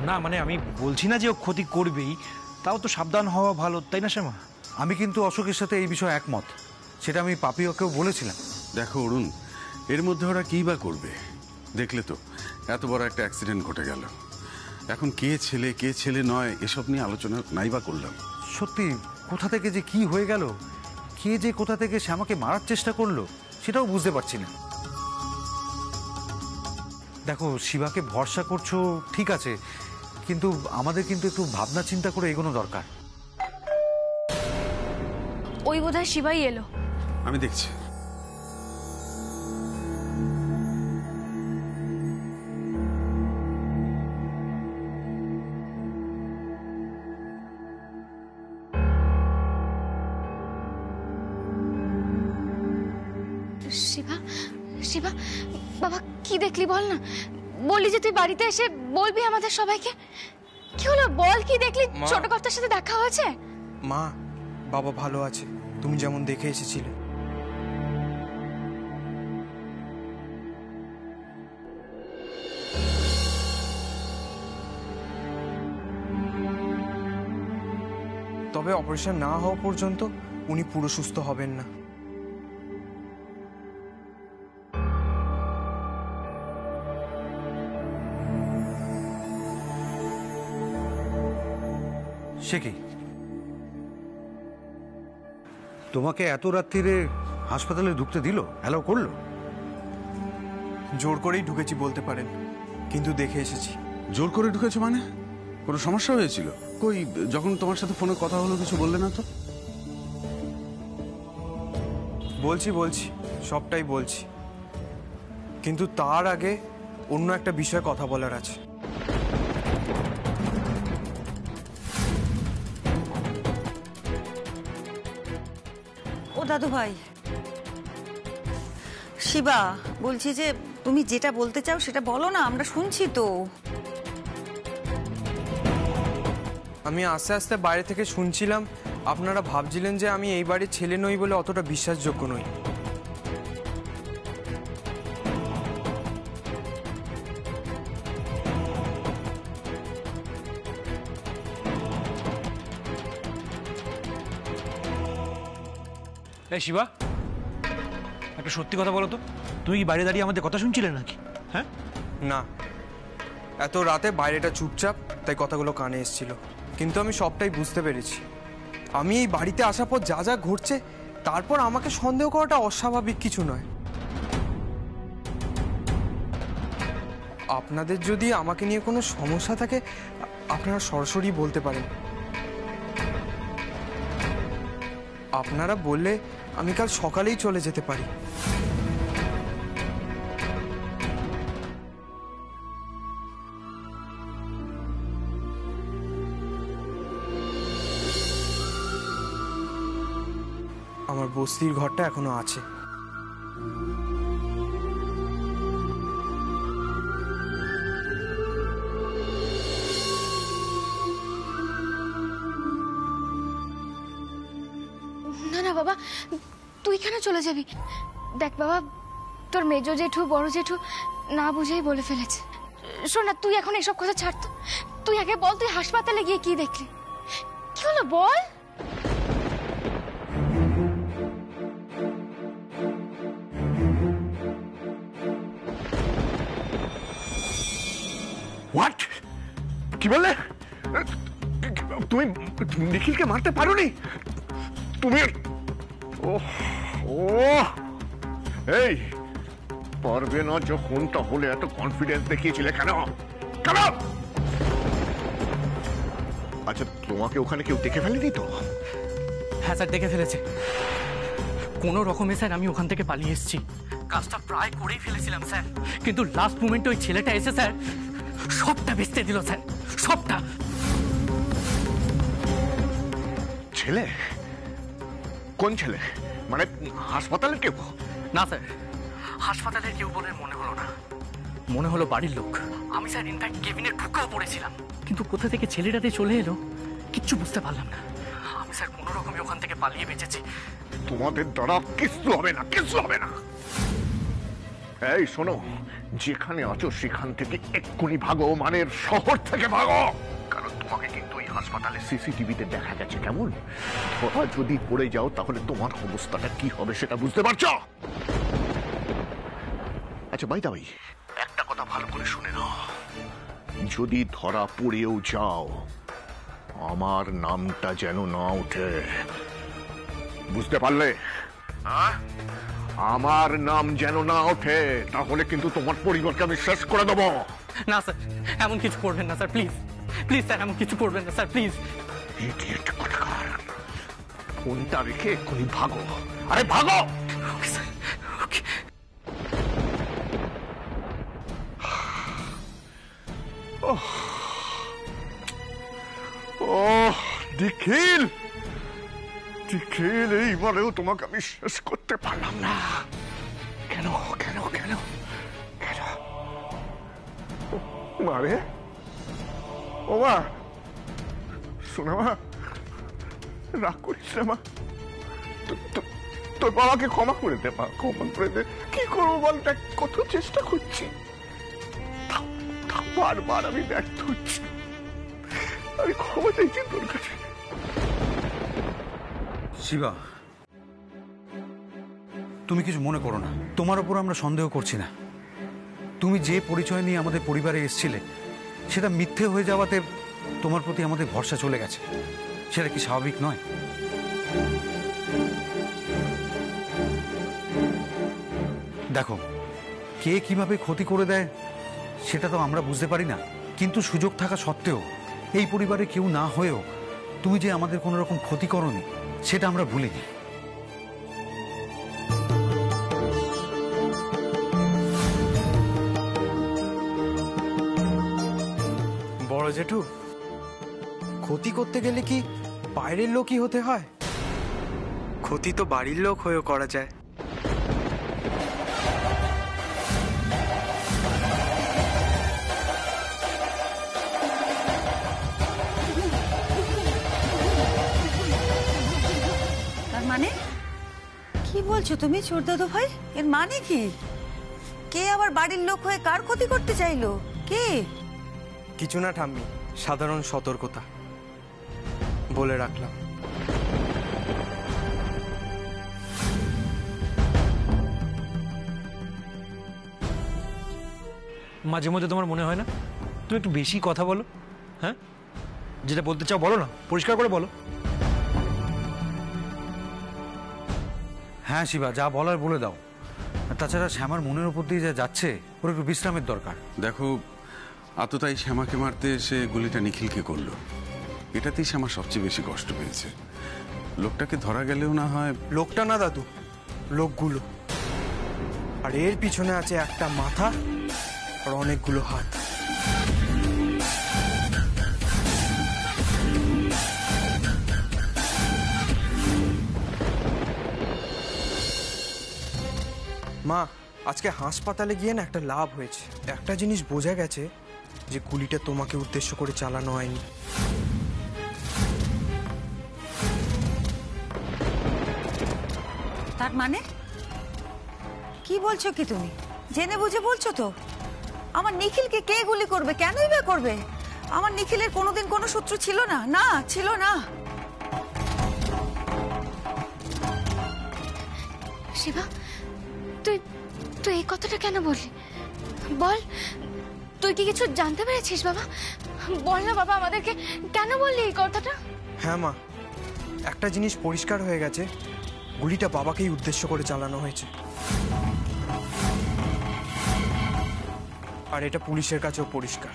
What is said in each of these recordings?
না মানে আমি বলছি না যে ও ক্ষতি করবেই, তাও তো সাবধান হওয়া ভালো, তাই না শ্যামা? আমি কিন্তু অশোকের সাথে এই বিষয়ে একমত, সেটা আমি পাপিয়াকেও বলেছিলাম। দেখো অরুণ, এর মধ্যে ওরা কী বা করবে? দেখলে তো এত বড় একটা অ্যাক্সিডেন্ট ঘটে গেল। এখন কে ছেলে নয় এসব নিয়ে আলোচনা নাই বা করলাম। সত্যি কোথা থেকে যে কি হয়ে গেল, কে যে কোথা থেকে শ্যামাকে মারার চেষ্টা করলো সেটাও বুঝতে পারছি না। দেখো, শিবাকে ভরসা করছো ঠিক আছে, কিন্তু আমাদের কিন্তু একটু ভাবনা চিন্তা করে এগোনো দরকার। ওই বোধহয় শিবাই এলো। আমি দেখছি। শিবা, শিবা বাবা কি দেখলি বল না। বললি যে তুই বাড়িতে এসে বলবি আমাদের সবাইকে। কি হলো বল, কি দেখলি? ছোট কর্তার সাথে দেখা হয়েছে? মা, বাবা ভালো আছে, তুমি যেমন দেখে এসেছিলে। তবে অপারেশন না হওয়া পর্যন্ত উনি পুরো সুস্থ হবেন না। সে কি, তোমাকে এত রাত্রিরে হাসপাতালে ঢুকতে দিল, অ্যালাউ করলো? জোর করেই ঢুকেছি বলতে পারেন, কিন্তু দেখে এসেছি। জোর করে ঢুকেছো মানে? কোনো সমস্যা হয়েছিল? কই, যখন তোমার সাথে ফোনে কথা হলো কিছু বললে না তো? বলছি সবটাই বলছি, কিন্তু তার আগে অন্য একটা বিষয়ে কথা বলার আছে। ও দাদু ভাই, শিবা বলছি যে তুমি যেটা বলতে চাও সেটা বলো না, আমরা শুনছি তো। আমি আস্তে আস্তে বাইরে থেকে শুনছিলাম আপনারা ভাবছিলেন যে আমি এই বাড়ির ছেলে নই বলে অতটা বিশ্বাসযোগ্য নই। এই শিবা, একটা সত্যি কথা বলো তো, তুমি কি বাইরে দাঁড়িয়ে আমাদের কথা শুনছিলে নাকি? হ্যাঁ না, এত রাতে বাইরেটা চুপচাপ, তাই কথাগুলো কানে এসেছিল, কিন্তু আমি সবটাই বুঝতে পেরেছি। আমি এই বাড়িতে আসার পর যা যা ঘটছে, তারপর আমাকে সন্দেহ করাটা অস্বাভাবিক কিছু নয়। আপনাদের যদি আমাকে নিয়ে কোনো সমস্যা থাকে আপনারা সরাসরি বলতে পারেন। আপনারা বললে আমি কাল সকালেই চলে যেতে পারি। আমার বস্তির ঘরটা এখনো আছে। না না বাবা, তুই কেন চলে যাবি? দেখ বাবা, তোর মেজো জেঠু বড় জেঠু না বুঝেই বলে ফেলেছে। শোন না, তুই এখন এসব কথা ছাড় তো। তুই আগে বল, তুই হাসপাতালে গিয়ে কি দেখলি? কি হলো বল। হোয়াট? কি বললে? তুমি নিখিলকে মারতে পারোনি? তুমি এই পারবে না যখন, তাহলে এত কনফিডেন্স দেখিয়েছিলে কেন? কেন? আচ্ছা, তোমাকে ওখানে কেউ দেখে ফেলেনি তো? হ্যাঁ স্যার, দেখে ফেলেছে। কোনো রকমে স্যার আমি ওখান থেকে পালিয়ে এসেছি। কাজটা প্রায় করেই ফেলেছিলাম স্যার, কিন্তু লাস্ট মোমেন্টে ওই ছেলেটা এসে স্যার সবটা বেচতে দিল স্যার, সবটা। ছেলে? কোন ছেলে? মানে হাসপাতালের কেউ? না স্যার, হাসপাতালের কেউ বলে মনে হলো না, মনে হলো বাড়ির লোক। আমি স্যার ইনফ্যাক্ট কেবিনে ঢুকেও পড়েছিলাম, কিন্তু কোথা থেকে ছেলেটাতে চলে এলো কিচ্ছু বুঝতে পারলাম না। আমি স্যার কোনো রকমে ওখান থেকে পালিয়ে বেঁচেছি। তোমাদের দ্বারা কিচ্ছু হবে না, কিচ্ছু হবে না। এই শোনো, যেখানে আছো সেখান থেকে এক্ষুনি ভাগো, মানের শহর থেকে ভাগো। কারণ তোমাকে কিন্তু এই হাসপাতালে সিসিটিভিতে দেখা গেছে। কেমন ধরা যদি পড়ে যাও তাহলে তোমার অবস্থাটা কি হবে সেটা বুঝতে পারছো? আচ্ছা ভাই দাবাই, একটা কথা ভালো করে শুনে নাও, যদি ধরা পড়েও যাও আমার নামটা যেন না ওঠে, বুঝতে পারলে? আমার নাম যেন না ওঠে, তাহলে কিন্তু তোমার পরিবারকে আমি শেষ করে দেবো। না স্যার, এমন কিছু করবেন না স্যার, প্লিজ প্লিজ স্যার, এমন কিছু করবেন না স্যার, প্লিজ। ইডিয়েট কোথাকার, ফোনটা রেখে এক্ষুনি ভাগো। আরে ভাগো। ওকে স্যার, ওকে। ওহ নিখিল, নিখিল, এইবারেও তোমাকে আমি শেষ করতে পারলাম না। কেন কেন কেন কেন? মারে, ও মা, শোনা মা, রাগ করিস না মা, তোর বাবাকে ক্ষমা করে দে মা, ক্ষমা করে দে। কি করবো বল, দেখ কত চেষ্টা করছি, বারবার আমি ব্যর্থ হচ্ছি। আমি ক্ষমা চাইছি তোর কাছে। শিবা, তুমি কিছু মনে করো না, তোমার উপর আমরা সন্দেহ করছি না। তুমি যে পরিচয় নিয়ে আমাদের পরিবারে এসেছিলে সেটা মিথ্যে হয়ে যাওয়াতে তোমার প্রতি আমাদের ভরসা চলে গেছে। সেটা কি স্বাভাবিক নয়? দেখো, কে কিভাবে ক্ষতি করে দেয় সেটা তো আমরা বুঝতে পারি না, কিন্তু সুযোগ থাকা সত্ত্বেও এই পরিবারে কেউ না হয়েও তুমি যে আমাদের কোনো রকম ক্ষতি করনি সেটা আমরা ভুলিনি। বড় জেঠু, ক্ষতি করতে গেলে কি বাইরের লোকই হতে হয়? ক্ষতি তো বাড়ির লোক হয়েও করা যায়। তার মানে কি বলছো তুমি ছোট দাদু ভাই? এর মানে কি? কে আবার বাড়ির লোক হয়ে কার ক্ষতি করতে চাইলো? কে? কিছু না ঠাম্মি, সাধারণ সতর্কতা বলে রাখলাম। মাঝে মধ্যে তোমার মনে হয় না তুমি একটু বেশি কথা বলো? হ্যাঁ, যেটা বলতে চাও বলো না, পরিষ্কার করে বলো। হ্যাঁ শিবা, যা বলার বলে দাও। আর তাছাড়া শ্যামার মনের উপর দিয়ে যা যাচ্ছে, ওর একটু বিশ্রামের দরকার। দেখো, আততাই শ্যামাকে মারতে এসে গুলিটা নিখিলকে করলো, এটাতেই শ্যামা সবচেয়ে বেশি কষ্ট পেয়েছে। লোকটাকে ধরা গেলেও না হয়। লোকটা না দাদু, লোকগুলো। আর এর পিছনে আছে একটা মাথা আর অনেকগুলো হাত। মা, আজকে হাসপাতালে গিয়ে না একটা লাভ হয়েছে। একটা জিনিস বোঝা গেছে যে গুলিটা তোমাকে উদ্দেশ্য করে চালানো হয়নি। তার মানে কি বলছো কি তুমি? জেনে বুঝে বলছো তো? আমার নিখিলকে কে গুলি করবে? কেনই বা করবে? আমার নিখিলের কোনোদিন কোনো শত্রু ছিল না, না ছিল না। শিবা, তুই তুই এই কথাটা কেন বললি? বল, তুই কি কিছু জানতে পেরেছিস বাবা? বল না বাবা, আমাদেরকে কেন বললি এই কথাটা? হ্যাঁ মা, একটা জিনিস পরিষ্কার হয়ে গেছে, গুলিটা বাবাকেই উদ্দেশ্য করে চালানো হয়েছে। আর এটা পুলিশের কাছেও পরিষ্কার।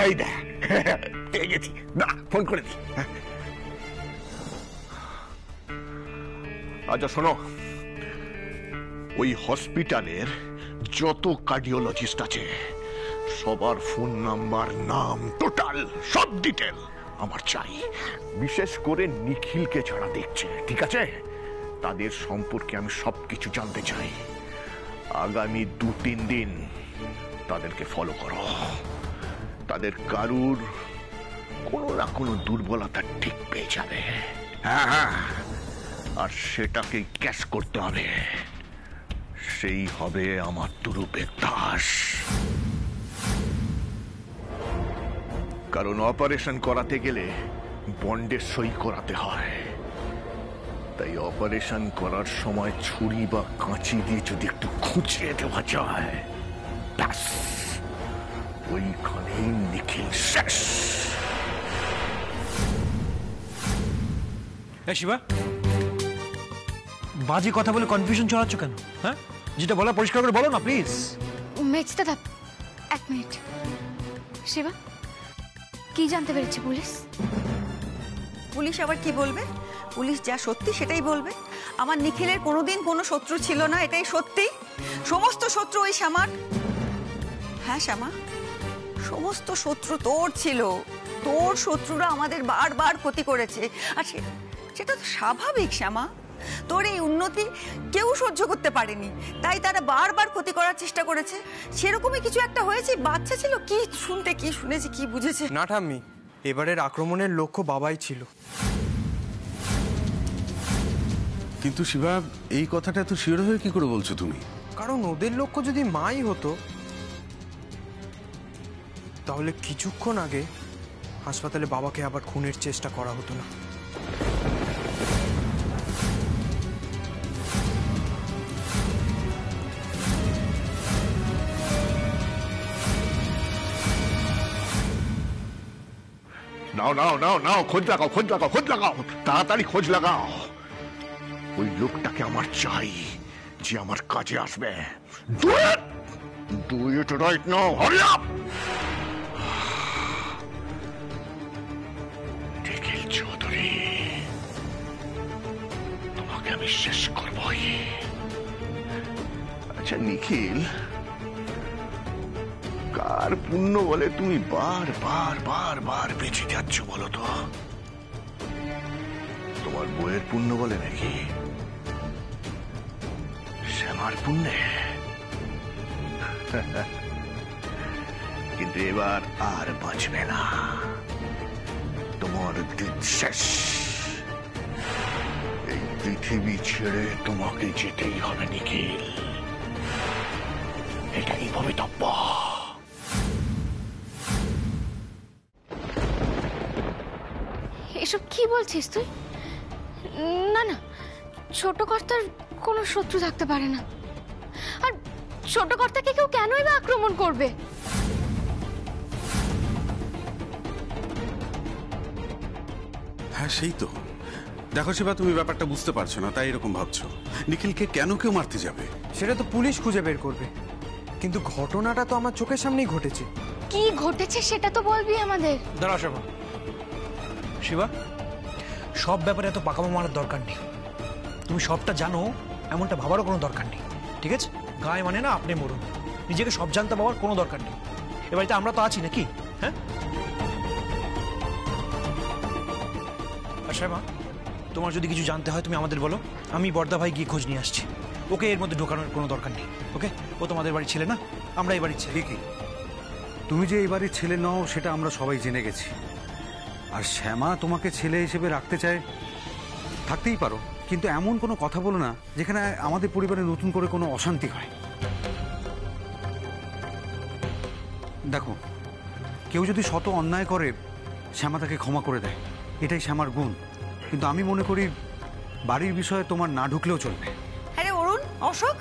এই দেখ, পেয়ে গেছি, না ফোন করে দি। আচ্ছা শোনো, ওই হসপিটালের যত কার্ডিওলজিস্ট আছে সবার ফোন নাম্বার, নাম, টোটাল সব ডিটেল আমার চাই। বিশেষ করে নিখিলকে যারা দেখছে, ঠিক আছে, তাদের সম্পর্কে আমি সবকিছু জানতে চাই। আগামী 2-3 দিন তাদেরকে ফলো করো। তাদের কারুর কোনো না কোনো দুর্বলতা ঠিক পেয়ে যাবে। হ্যাঁ হ্যাঁ, আর সেটাকে ক্যাশ করতে হবে। সেই হবে আমার তুরুপের দাস। কারণ অপারেশন করাতে গেলে বন্ডের সই করাতে হয়। তাই অপারেশন করার সময় ছুরি বা কাঁচি দিয়ে যদি একটু খুঁচিয়ে দেওয়া যায়, ব্যাস ওইখানেই নিখিল শেষ। শিবা, বাজে কথা বলে কনফিউশন ছড়াচ্ছ কেন? হ্যাঁ, যেটা বলা পরিষ্কার করে বলো না প্লিজ। মেজ দাদা, এক মিনিট। শিবা, কি জানতে পেরেছে পুলিশ? পুলিশ আবার কি বলবে? পুলিশ যা সত্যি সেটাই বলবে। আমার নিখিলের কোনোদিন কোনো শত্রু ছিল না, এটাই সত্যি। সমস্ত শত্রু ওই শ্যামার। হ্যাঁ শ্যামা, সমস্ত শত্রু তোর ছিল। তোর শত্রুরা আমাদের বারবার ক্ষতি করেছে, আর সেটা তো স্বাভাবিক শ্যামা। তোর এই উন্নতি কেউ সহ্য করতে পারেনি, তাই তারা বারবার ক্ষতি করার চেষ্টা করেছে। সেরকমই কিছু একটা হয়েছে। বাচ্চা ছিল, কি শুনতে, কি শুনেছে, কি বুঝেছে? না ঠাম্মি, এবারের আক্রমণের লক্ষ্য বাবাই ছিল। কিন্তু শিবা, এই কথাটা এত শিওর হয়ে কি করে বলছো তুমি? কারণ ওদের লক্ষ্য যদি মাই হতো, তাহলে কিছুক্ষণ আগে হাসপাতালে বাবাকে আবার খুনের চেষ্টা করা হতো না। নাও নাও নাও নাও, খোঁজ লাগাও, খোঁজ লাগাও, খোঁজ লাগাও, তাড়াতাড়ি খোঁজ লাগাও। ওই লোকটাকে আমার চাই, যে আমার কাজে আসবে। Do it right now, hurry up! নিখিল চৌধুরী, তোমাকে আমি শেষ করবই। আচ্ছা নিখিল, কার পুণ্য বলে তুমি বার বার বার বার বেঁচে যাচ্ছ বলো তো? তোমার বইয়ের পুণ্য বলে নাকি শ্যামার পুণ্যে? কিন্তু এবার আর বাঁচবে না, তোমার দিন শেষ। এই পৃথিবী ছেড়ে তোমাকে যেতেই হবে নিখিল, এটাই ভবিতব্য। এসব কি বলছিস তুই? না না, ছোট কর্তার কোনো শত্রু থাকতে পারে না। আর ছোট কর্তাকে কেউ কেনই বা আক্রমণ করবে? হ্যাঁ সেই তো। দেখো শিবা, তুমি ব্যাপারটা বুঝতে পারছো না, তাই এরকম ভাবছো। নিখিলকে কেন কেউ মারতে যাবে? সেটা তো পুলিশ খুঁজে বের করবে। কিন্তু ঘটনাটা তো আমার চোখের সামনেই ঘটেছে। কি ঘটেছে সেটা তো বলবি আমাদের। দাঁড়াও শিবা, শিবা, সব ব্যাপারে এত পাকামো মারার দরকার নেই। তুমি সবটা জানো এমনটা ভাবারও কোনো দরকার নেই, ঠিক আছে? গায়ে মানে না আপনি মরুন, নিজেকে সব জানতে পাওয়ার কোনো দরকার নেই। এ বাড়িতে আমরা তো আছি নাকি? হ্যাঁ। আচ্ছা মা, তোমার যদি কিছু জানতে হয় তুমি আমাদের বলো, আমি বর্দা ভাই গিয়ে খোঁজ নিয়ে আসছি। ওকে এর মধ্যে ঢোকানোর কোনো দরকার নেই। ওকে, ও তোমাদের বাড়ির ছেলে না, আমরা এই বাড়ির ছেলে। ঠিকই, তুমি যে এই বাড়ির ছেলে নও সেটা আমরা সবাই জেনে গেছি। আর শ্যামা তোমাকে ছেলে হিসেবে রাখতে চায়, থাকতেই পারো, কিন্তু এমন কোনো কথা বলো না যেখানে আমাদের পরিবারে নতুন করে কোনো অশান্তি হয়। দেখো, কেউ যদি শত অন্যায় করে শ্যামা তাকে ক্ষমা করে দেয়, এটাই শ্যামার গুণ। কিন্তু আমি মনে করি বাড়ির বিষয়ে তোমার না ঢুকলেও চলবে। আরে অরুণ, অশোক,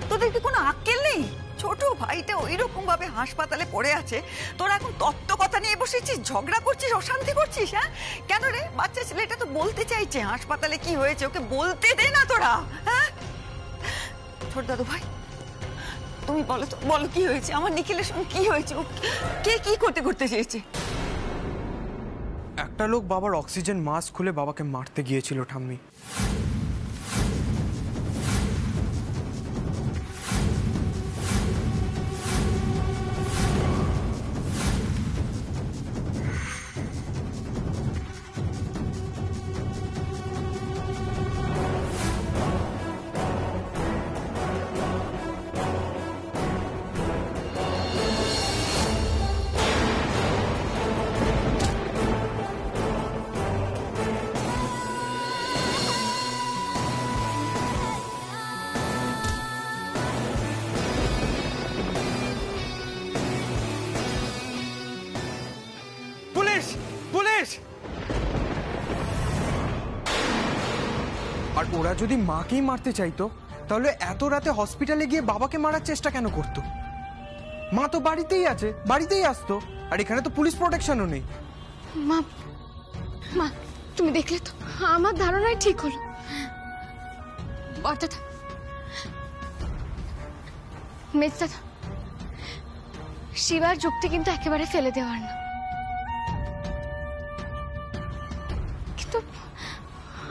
তোদের কি কোনো আক্কেল নেই? ছোট ভাইটা ওই রকম ভাবে হাসপাতালে পড়ে আছে, তোরা এখন তত্ত্ব কথা নিয়ে বসেছিস, ঝগড়া করছিস, অশান্তি করছিস। হ্যাঁ কেন রে? বাচ্চা ছেলেটা তো বলতে চাইছে হাসপাতালে কি হয়েছে, ওকে বলতে দে না তোরা। হ্যাঁ ছোট দাদু ভাই, তুমি বলো তো, বলো কি হয়েছে? আমার নিখিলের সঙ্গে কি হয়েছে? ও কে কি করতে করতে চেয়েছে? একটা লোক বাবার অক্সিজেন মাস্ক খুলে বাবাকে মারতে গিয়েছিল ঠাম্মি। আর ওরা যদি মাকেই মারতে চাইতো তাহলে এত রাতে হসপিটালে গিয়ে বাবাকে মারার চেষ্টা কেন করতো? মা তো বাড়িতেই আছে, বাড়িতেই আসতো, আর এখানে তো পুলিশ প্রোটেকশনও নেই। মা মা তুমি দেখলে তো, আমার ধারণাই ঠিক হলো। দাদা, মেজ দাদা, শিবার যুক্তি কিন্তু একেবারে ফেলে দেওয়ার না, কিন্তু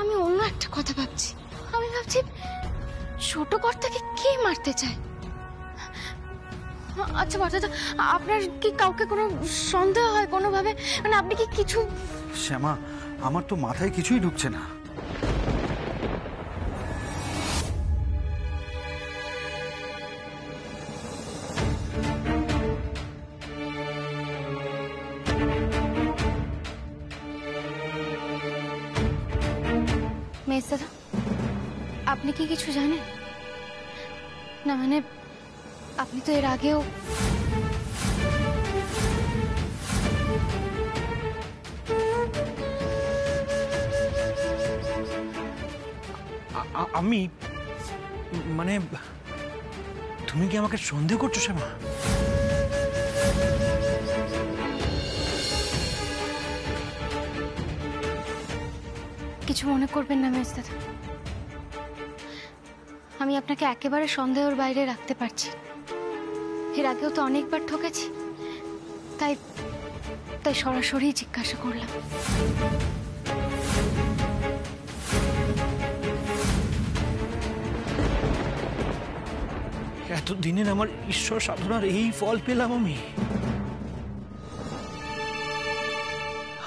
আমি অন্য একটা কথা ভাবছি। আমি ভাবছি ছোট কর্তাকে কে মারতে চায়? আচ্ছা দাদা, আপনার কি কাউকে কোনো সন্দেহ হয় কোনোভাবে? মানে আপনি কি কিছু? শ্যামা, আমার তো মাথায় কিছুই ঢুকছে না। মেজ দাদা, আপনি কি কিছু জানেন না? মানে আপনি তো এর আগেও আমি মানে তুমি কি আমাকে সন্দেহ করছো শ্যামা? কিছু মনে করবেন না মেজ দাদা, আমি আপনাকে একেবারে সন্দেহের বাইরে রাখতে পারছি। এর আগেও তো অনেকবার ঠকেছি, তাই তাই সরাসরি জিজ্ঞাসা করলাম। এতদিনের আমার ঈশ্বর সাধনার এই ফল পেলাম আমি।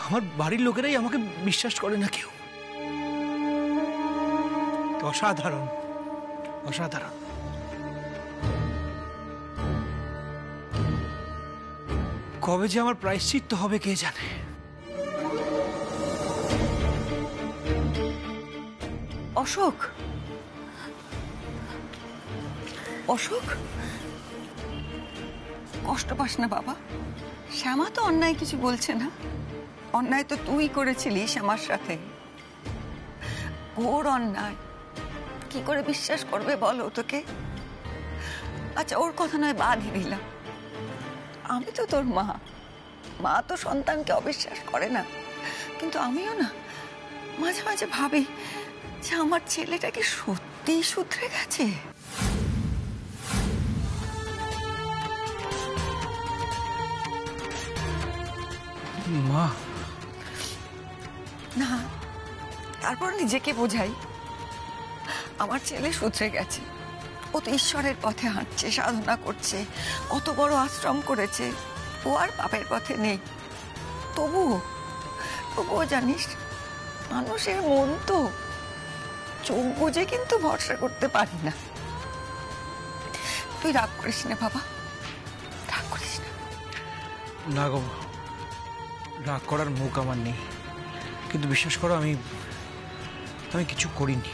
আমার বাড়ির লোকেরাই আমাকে বিশ্বাস করে না কেউ। অসাধারণ, অসাধারণ। কবে যে আমার প্রায়শ্চিত্ত হবে কে জানে। অশোক, অশোক, কষ্ট পাস না বাবা। শ্যামা তো অন্যায় কিছু বলছে না। অন্যায় তো তুই করেছিলিস আমার সাথে, ঘোর অন্যায়। কি করে বিশ্বাস করবে বলো তোকে? আচ্ছা, ওর কথা নয় বাদই দিলাম। আমি তো তোর মা, মা তো সন্তানকে অবিশ্বাস করে না, কিন্তু আমিও না মাঝে মাঝে ভাবি যে আমার ছেলেটা কি সত্যিই শুধরে গেছে। মা, না, তারপর নিজেকে বোঝাই আমার ছেলে শুধরে গেছে। ও তো ঈশ্বরের পথে হাঁটছে, সাধনা করছে, কত বড় আশ্রম করেছে। ও আর পাপের পথে নেই। তবুও জানিস, মানুষের মন তো, চোখ বুঝে কিন্তু ভরসা করতে পারি না। তুই রাগ করিস না বাবা, রাগ করিস না। না গো, রাগ করার মুখ আমার নেই, কিন্তু বিশ্বাস করো আমি কিছু করিনি।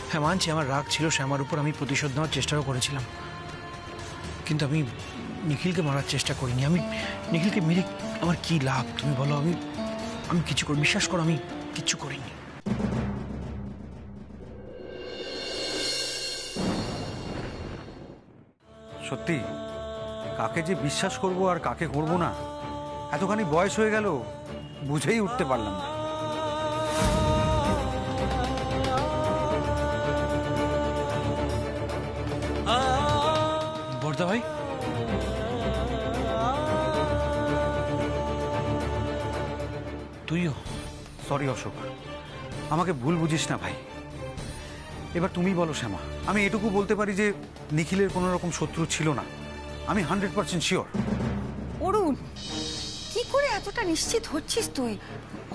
হ্যাঁ, মানছি আমার রাগ ছিল শ্যামার উপর, আমি প্রতিশোধ নেওয়ার চেষ্টাও করেছিলাম, কিন্তু আমি নিখিলকে মারার চেষ্টা করিনি। আমি নিখিলকে মেরে আমার কি লাভ তুমি বলো? আমি কিছু করি, বিশ্বাস করো আমি কিছু করিনি। সত্যি কাকে যে বিশ্বাস করব আর কাকে করব না, এতখানি বয়স হয়ে গেল বুঝেই উঠতে পারলাম না। বর্দা ভাই, তুইও? সরি অশোক, আমাকে ভুল বুঝিস না ভাই। এবার তুমি বলো শ্যামা, আমি এটুকু বলতে পারি যে নিখিলের কোনো রকম শত্রু ছিল না। আমি 100% শিওর। অরুণ, কি করে এতটা নিশ্চিত হচ্ছিস তুই?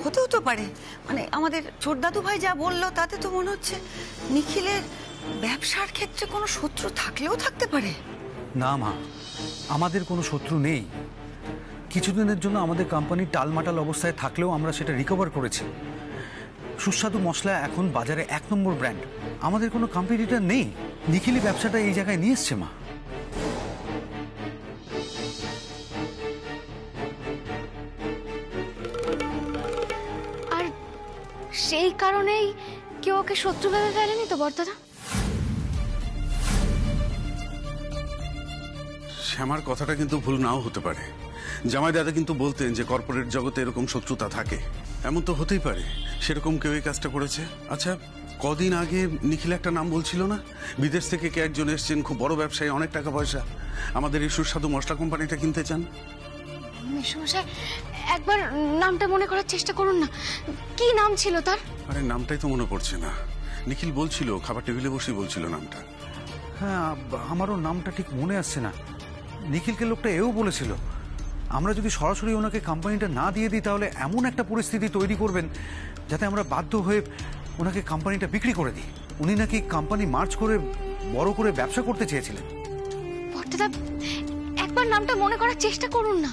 হতেও তো পারে, মানে আমাদের ছোটদাদু ভাই যা বললো তাতে তো মনে হচ্ছে নিখিলের ব্যবসার ক্ষেত্রে কোনো শত্রু থাকলেও থাকতে পারে। না মা, আমাদের কোনো শত্রু নেই। কিছুদিনের জন্য আমাদের কোম্পানি টালমাটাল অবস্থায় থাকলেও আমরা সেটা রিকভার করেছি। সুস্বাদু মশলা এখন বাজারে 1 নম্বর ব্র্যান্ড। আমাদের কোনো কম্পিটিটর নেই। নিখিলি ব্যবসাটা এই জায়গায় নিয়ে এসছে মা। আর সেই কারণেই কেউ ওকে শত্রু ভেবে ফেলেনি তো বর্দাদা? শ্যামার কথাটা কিন্তু ভুল নাও হতে পারে। জামাই দাদা কিন্তু বলতেন যে কর্পোরেট জগতে এরকম শত্রুতা থাকে, এমন তো হতেই পারে সেরকম কেউ এই কাজটা করেছে। আচ্ছা, কদিন আগে নিখিল একটা নাম বলছিল না, বিদেশ থেকে কে একজন এসছেন, খুব বড় ব্যবসায়ী, অনেক টাকা পয়সা, আমাদের এই সুস্বাদু মশলা কোম্পানিটা কিনতে চান। মেশমশাই, একবার নামটা মনে করার চেষ্টা করুন না, কি নাম ছিল তার? আরে নামটাই তো মনে পড়ছে না। নিখিল বলছিল, খাবার টেবিলে বসেই বলছিল নামটা। হ্যাঁ, আমারও নামটা ঠিক মনে আসছে না। নিখিলকে লোকটা এও বলেছিল আমরা যদি সরাসরি ওনাকে কোম্পানিটা না দিয়ে দিই তাহলে এমন একটা পরিস্থিতি তৈরি করবেন যাতে আমরা বাধ্য হয়ে ওনাকে কোম্পানিটা বিক্রি করে দিই। উনি নাকি কোম্পানি মার্চ করে বড় করে ব্যবসা করতে চেয়েছিলেন। বর্দাদা, একবার নামটা মনে করার চেষ্টা করুন না।